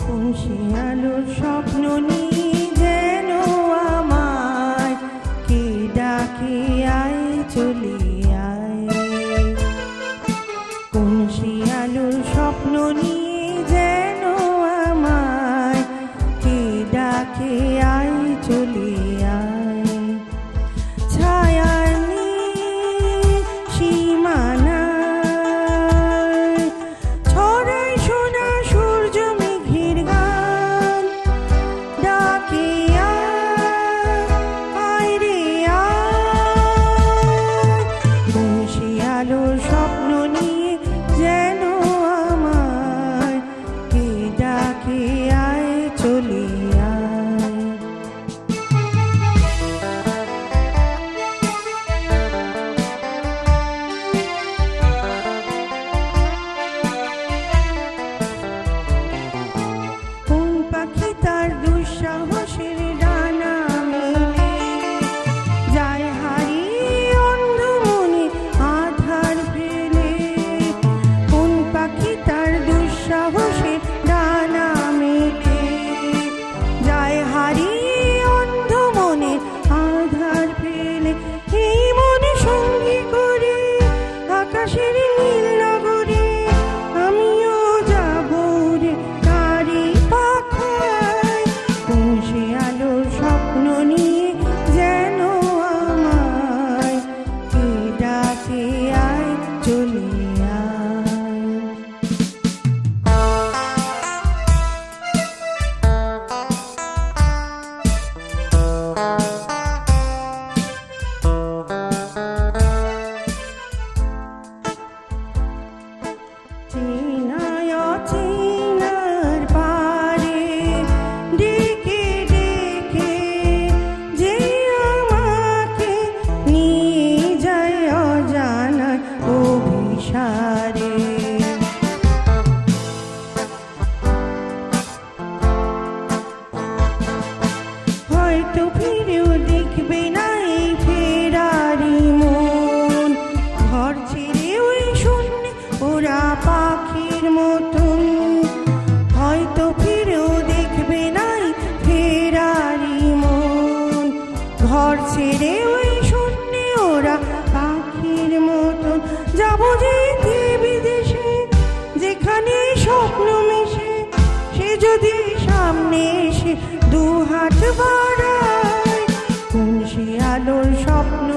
খুশি আলোর স্বপ্ন নিয়ে যেন আমায় কে ডাকে আয় চলে আয়। খুশি আলোর স্বপ্ন নিয়ে যেন আমায় কে ডাকে আয় চলে আয়। ছায়ার সীমানা ছড়াই সোনা সূর্য মেঘের গান, ডাকে আয় রে আয়। খুশি আলোর স্বপ্ন নিয়ে যেন আমায় কে ডাকে আয় চলে আয়। কোন পাখি তার দুঃসাহসের ডানা মেলে যায় হারিয়ে অন্ধ মনে আধার ফেলে। কোন পাখি তার দুঃসাহসের ডানা মেলে যায় হারিয়ে অন্ধ মনে আধার ফেলে। এই মনে সঙ্গী করে আকাশের নীল নগরে আমিও যাব রে তারি পাখায়। খুশি আলোর স্বপ্ন নিয়ে যেন আমায় কে ডাকে আয় চলে আয়। চেনায় অচেনার পারে ডেকে ডেকে যে আমাকে নিয়ে যায় অজানার অভিসারে। হয়তো ফিরেও দেখবে না এই ফেরারি মন, ঘর ছেড়ে ওই শূন্যে ওরা পাখির মতন। হয়তো ফিরেও দেখবে না এই ফেরারি মন, ঘর ছেড়ে ওই শূন্যে ওরা পাখির মতন। যাবো যেতে বিদেশে যেখানে স্বপ্ন মেশে, সে যদি সামনে এসে দু হাত বাড়ায়। খুশি আলোর স্বপ্ন